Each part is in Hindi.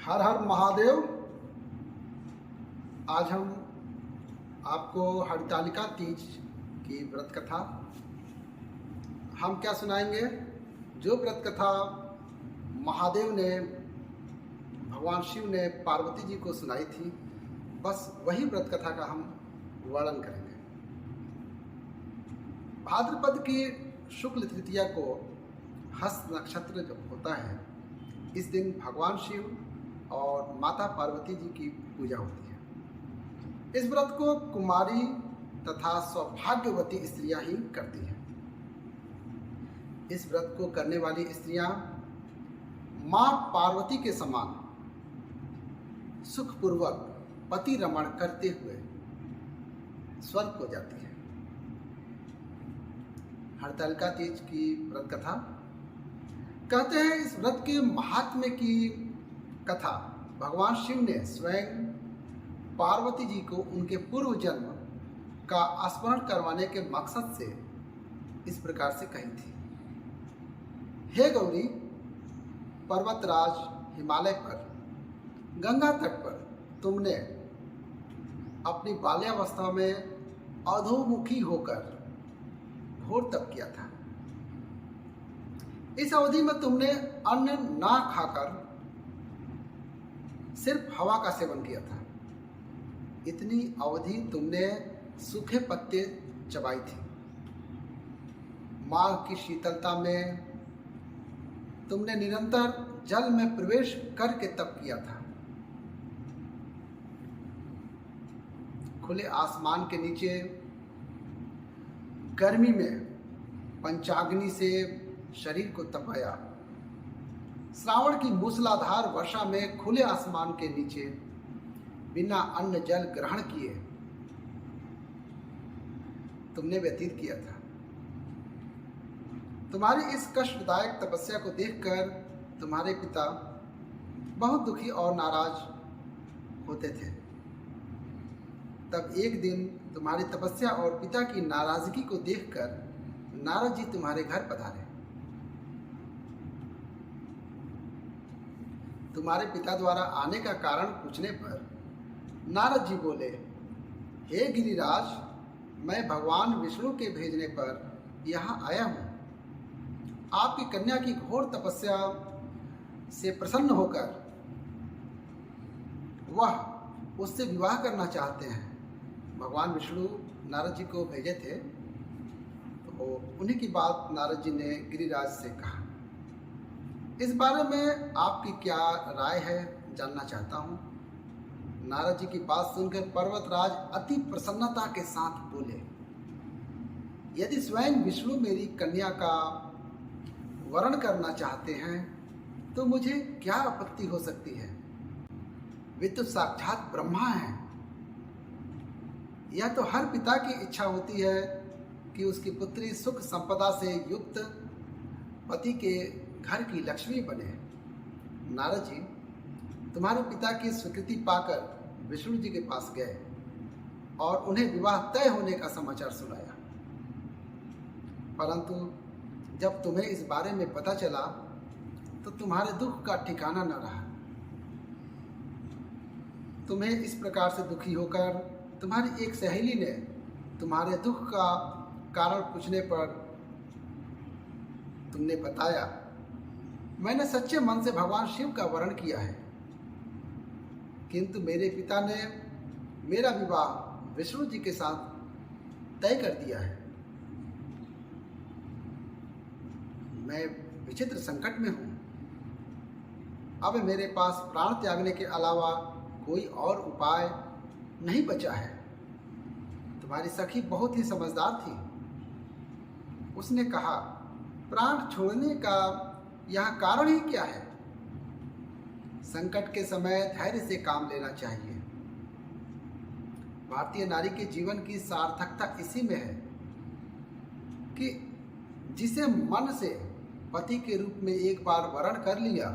हर हर महादेव। आज हम आपको हरतालिका तीज की व्रत कथा हम क्या सुनाएंगे। जो व्रत कथा महादेव ने भगवान शिव ने पार्वती जी को सुनाई थी, बस वही व्रत कथा का हम वर्णन करेंगे। भाद्रपद की शुक्ल तृतीया को हस्त नक्षत्र जब होता है, इस दिन भगवान शिव और माता पार्वती जी की पूजा होती है। इस व्रत को कुमारी तथा सौभाग्यवती स्त्रियां ही करती हैं। इस व्रत को करने वाली स्त्रियां मां पार्वती के समान सुखपूर्वक पति रमण करते हुए स्वर्ग को जाती है। हरतालिका तीज की व्रत कथा कहते हैं। इस व्रत के महात्म्य की कथा भगवान शिव ने स्वयं पार्वती जी को उनके पूर्व जन्म का स्मरण करवाने के मकसद से इस प्रकार से कही थी। हे गौरी, पर्वतराज हिमालय पर गंगा तट पर तुमने अपनी बाल्यावस्था में अधोमुखी होकर घोर तप किया था। इस अवधि में तुमने अन्न ना खाकर सिर्फ हवा का सेवन किया था। इतनी अवधि तुमने सूखे पत्ते चबाई थी। माघ की शीतलता में तुमने निरंतर जल में प्रवेश करके तप किया था। खुले आसमान के नीचे गर्मी में पंचाग्नि से शरीर को तपाया। श्रावण की मूसलाधार वर्षा में खुले आसमान के नीचे बिना अन्न जल ग्रहण किए तुमने व्यतीत किया था। तुम्हारी इस कष्टदायक तपस्या को देखकर तुम्हारे पिता बहुत दुखी और नाराज होते थे। तब एक दिन तुम्हारी तपस्या और पिता की नाराजगी को देखकर नारद जी तुम्हारे घर पधारे। तुम्हारे पिता द्वारा आने का कारण पूछने पर नारद जी बोले, हे गिरिराज, मैं भगवान विष्णु के भेजने पर यहाँ आया हूँ। आपकी कन्या की घोर तपस्या से प्रसन्न होकर वह उससे विवाह करना चाहते हैं। भगवान विष्णु नारद जी को भेजे थे, तो उन्हीं की बात नारद जी ने गिरिराज से कहा। इस बारे में आपकी क्या राय है, जानना चाहता हूँ। नारद जी की बात सुनकर पर्वतराज अति प्रसन्नता के साथ बोले, यदि स्वयं विष्णु मेरी कन्या का वरण करना चाहते हैं तो मुझे क्या आपत्ति हो सकती है। वे तो साक्षात ब्रह्मा हैं। यह तो हर पिता की इच्छा होती है कि उसकी पुत्री सुख संपदा से युक्त पति के घर की लक्ष्मी बने। नारद जी तुम्हारे पिता की स्वीकृति पाकर विष्णु जी के पास गए और उन्हें विवाह तय होने का समाचार सुनाया। परंतु जब तुम्हें इस बारे में पता चला तो तुम्हारे दुख का ठिकाना न रहा। तुम्हें इस प्रकार से दुखी होकर तुम्हारी एक सहेली ने तुम्हारे दुख का कारण पूछने पर तुमने बताया, मैंने सच्चे मन से भगवान शिव का वरण किया है, किंतु मेरे पिता ने मेरा विवाह विष्णु जी के साथ तय कर दिया है। मैं विचित्र संकट में हूँ। अब मेरे पास प्राण त्यागने के अलावा कोई और उपाय नहीं बचा है। तुम्हारी सखी बहुत ही समझदार थी। उसने कहा, प्राण छोड़ने का यह कारण ही क्या है। संकट के समय धैर्य से काम लेना चाहिए। भारतीय नारी के जीवन की सार्थकता इसी में है कि जिसे मन से पति के रूप में एक बार वरण कर लिया,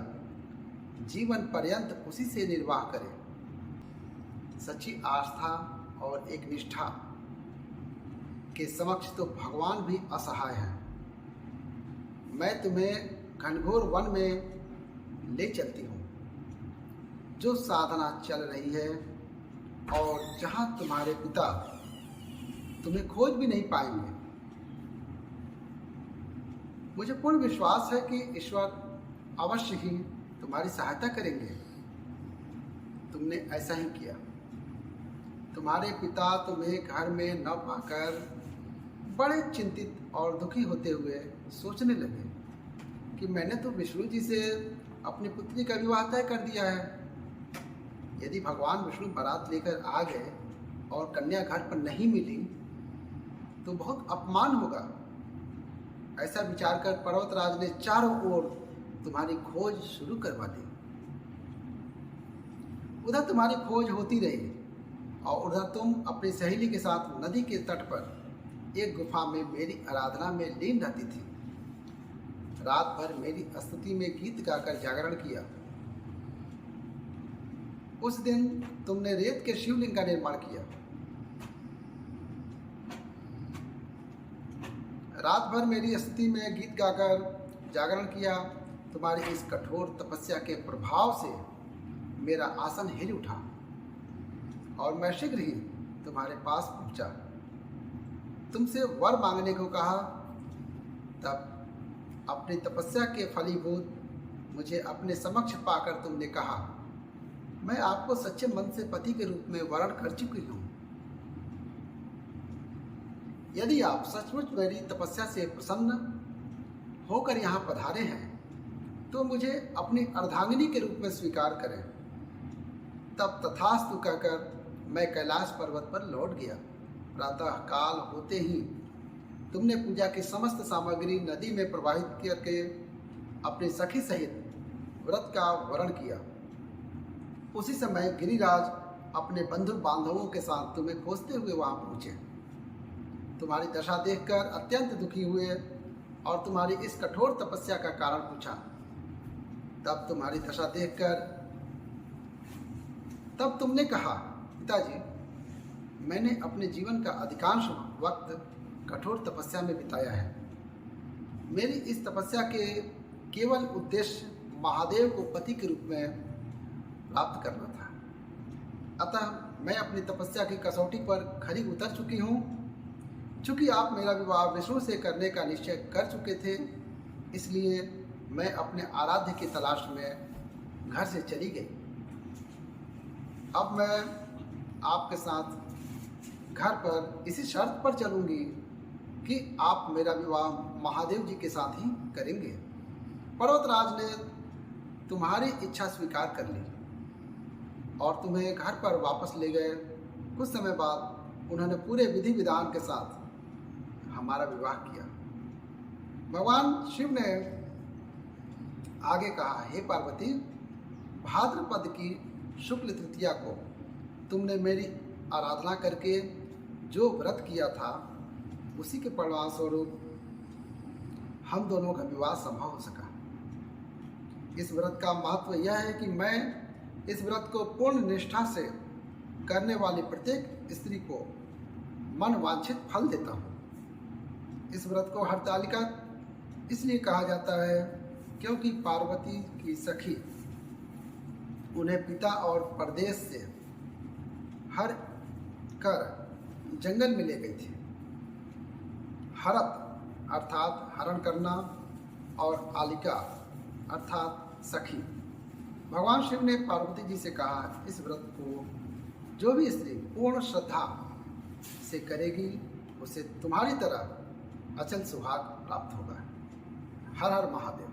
जीवन पर्यंत उसी से निर्वाह करे। सच्ची आस्था और एक निष्ठा के समक्ष तो भगवान भी असहाय हैं। मैं तुम्हें घनघोर वन में ले चलती हूँ। जो साधना चल रही है और जहाँ तुम्हारे पिता तुम्हें खोज भी नहीं पाएंगे। मुझे पूर्ण विश्वास है कि ईश्वर अवश्य ही तुम्हारी सहायता करेंगे। तुमने ऐसा ही किया। तुम्हारे पिता तुम्हें घर में न पाकर बड़े चिंतित और दुखी होते हुए सोचने लगे कि मैंने तो विष्णु जी से अपनी पुत्री का विवाह तय कर दिया है। यदि भगवान विष्णु बारात लेकर आ गए और कन्या घर पर नहीं मिली तो बहुत अपमान होगा। ऐसा विचार कर पर्वतराज ने चारों ओर तुम्हारी खोज शुरू करवा दी। उधर तुम्हारी खोज होती रही और उधर तुम अपनी सहेली के साथ नदी के तट पर एक गुफा में मेरी आराधना में लीन रहती थी। रात भर मेरी स्तुति में गीत गाकर जागरण किया। उस दिन तुमने रेत के शिवलिंग का निर्माण किया। रात भर मेरी स्तुति में गीत गाकर जागरण किया। तुम्हारी इस कठोर तपस्या के प्रभाव से मेरा आसन हिल उठा और मैं शीघ्र ही तुम्हारे पास पहुंचा। तुमसे वर मांगने को कहा। तब अपनी तपस्या के फलीभूत मुझे अपने समक्ष पाकर तुमने कहा, मैं आपको सच्चे मन से पति के रूप में वर्ण कर चुकी हूँ। यदि आप सचमुच मेरी तपस्या से प्रसन्न होकर यहाँ पधारे हैं तो मुझे अपनी अर्धांगिनी के रूप में स्वीकार करें। तब तथास्तु कहकर मैं कैलाश पर्वत पर लौट गया। प्रातः काल होते ही तुमने पूजा की समस्त सामग्री नदी में प्रवाहित करके अपनी सखी सहित व्रत का वर्ण किया। उसी समय गिरिराज अपने बंधु बांधवों के साथ तुम्हें खोजते हुए वहां पहुंचे। तुम्हारी दशा देखकर अत्यंत दुखी हुए और तुम्हारी इस कठोर तपस्या का कारण पूछा। तब तुम्हारी दशा देखकर तब तुमने कहा, पिताजी, मैंने अपने जीवन का अधिकांश वक्त कठोर तपस्या में बिताया है। मेरी इस तपस्या के केवल उद्देश्य महादेव को पति के रूप में प्राप्त करना था। अतः मैं अपनी तपस्या की कसौटी पर खरी उतर चुकी हूँ। चूँकि आप मेरा विवाह विष्णु से करने का निश्चय कर चुके थे, इसलिए मैं अपने आराध्य की तलाश में घर से चली गई। अब मैं आपके साथ घर पर इसी शर्त पर चलूँगी कि आप मेरा विवाह महादेव जी के साथ ही करेंगे। पर्वतराज ने तुम्हारी इच्छा स्वीकार कर ली और तुम्हें घर पर वापस ले गए। कुछ समय बाद उन्होंने पूरे विधि विधान के साथ हमारा विवाह किया। भगवान शिव ने आगे कहा, हे पार्वती, भाद्रपद की शुक्ल तृतीया को तुमने मेरी आराधना करके जो व्रत किया था उसी के परिणाम स्वरूप हम दोनों का विवाह संभव हो सका। इस व्रत का महत्व यह है कि मैं इस व्रत को पूर्ण निष्ठा से करने वाली प्रत्येक स्त्री को मन वांछित फल देता हूँ। इस व्रत को हरतालिका इसलिए कहा जाता है क्योंकि पार्वती की सखी उन्हें पिता और परदेश से हर कर जंगल में ले गई थी। हरत अर्थात हरण करना और आलिका अर्थात सखी। भगवान शिव ने पार्वती जी से कहा, इस व्रत को जो भी स्त्री पूर्ण श्रद्धा से करेगी उसे तुम्हारी तरह अचल सुहाग प्राप्त होगा। हर हर महादेव।